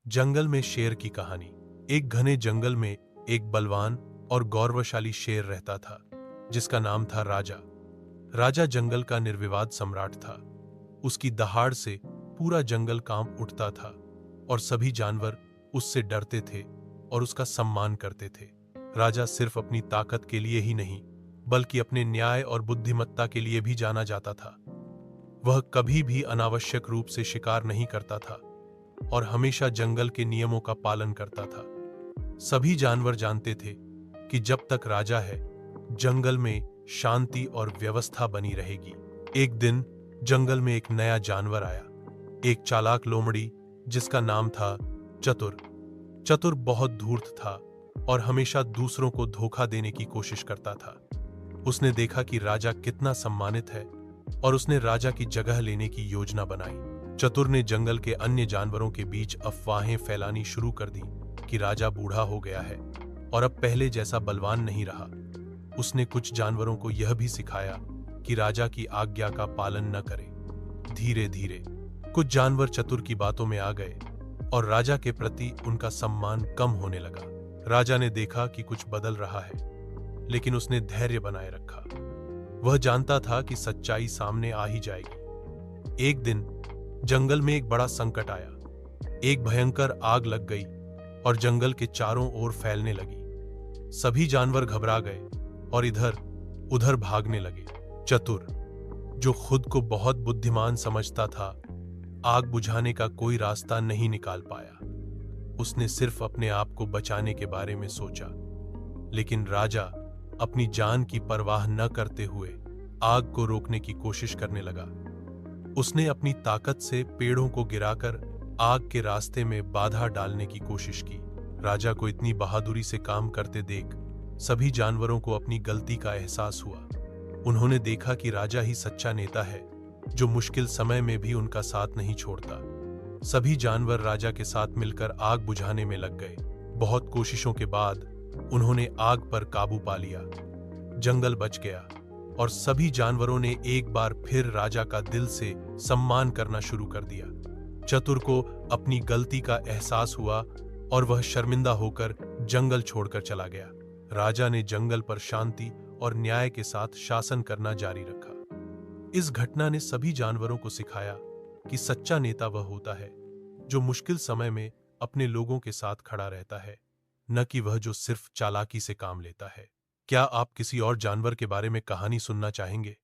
जंगल में शेर की कहानी। एक घने जंगल में एक बलवान और गौरवशाली शेर रहता था, जिसका नाम था राजा। राजा जंगल का निर्विवाद सम्राट था। उसकी दहाड़ से पूरा जंगल कांप उठता था और सभी जानवर उससे डरते थे और उसका सम्मान करते थे। राजा सिर्फ अपनी ताकत के लिए ही नहीं, बल्कि अपने न्याय और बुद्धिमत्ता के लिए भी जाना जाता था। वह कभी भी अनावश्यक रूप से शिकार नहीं करता था और हमेशा जंगल के नियमों का पालन करता था। सभी जानवर जानते थे कि जब तक राजा है, जंगल में शांति और व्यवस्था बनी रहेगी। एक दिन जंगल में एक नया जानवर आया, एक चालाक लोमड़ी जिसका नाम था चतुर। चतुर बहुत धूर्त था और हमेशा दूसरों को धोखा देने की कोशिश करता था। उसने देखा कि राजा कितना सम्मानित है और उसने राजा की जगह लेने की योजना बनाई। चतुर ने जंगल के अन्य जानवरों के बीच अफवाहें फैलानी शुरू कर दी कि राजा बूढ़ा हो गया है और अब पहले जैसा बलवान नहीं रहा। उसने कुछ जानवरों को यह भी सिखाया कि राजा की आज्ञा का पालन न करें। धीरे धीरे कुछ जानवर चतुर की बातों में आ गए और राजा के प्रति उनका सम्मान कम होने लगा। राजा ने देखा कि कुछ बदल रहा है, लेकिन उसने धैर्य बनाए रखा। वह जानता था कि सच्चाई सामने आ ही जाएगी। एक दिन जंगल में एक बड़ा संकट आया। एक भयंकर आग लग गई और जंगल के चारों ओर फैलने लगी। सभी जानवर घबरा गए और इधर उधर भागने लगे। चतुर, जो खुद को बहुत बुद्धिमान समझता था, आग बुझाने का कोई रास्ता नहीं निकाल पाया। उसने सिर्फ अपने आप को बचाने के बारे में सोचा। लेकिन राजा अपनी जान की परवाह न करते हुए आग को रोकने की कोशिश करने लगा। उसने अपनी ताकत से पेड़ों को गिराकर आग के रास्ते में बाधा डालने की कोशिश की। राजा को इतनी बहादुरी से काम करते देख सभी जानवरों को अपनी गलती का एहसास हुआ। उन्होंने देखा कि राजा ही सच्चा नेता है, जो मुश्किल समय में भी उनका साथ नहीं छोड़ता। सभी जानवर राजा के साथ मिलकर आग बुझाने में लग गए। बहुत कोशिशों के बाद उन्होंने आग पर काबू पा लिया। जंगल बच गया और सभी जानवरों ने एक बार फिर राजा का दिल से सम्मान करना शुरू कर दिया। चतुर को अपनी गलती का एहसास हुआ और वह शर्मिंदा होकर जंगल छोड़कर चला गया। राजा ने जंगल पर शांति और न्याय के साथ शासन करना जारी रखा। इस घटना ने सभी जानवरों को सिखाया कि सच्चा नेता वह होता है जो मुश्किल समय में अपने लोगों के साथ खड़ा रहता है, न कि वह जो सिर्फ चालाकी से काम लेता है। क्या आप किसी और जानवर के बारे में कहानी सुनना चाहेंगे?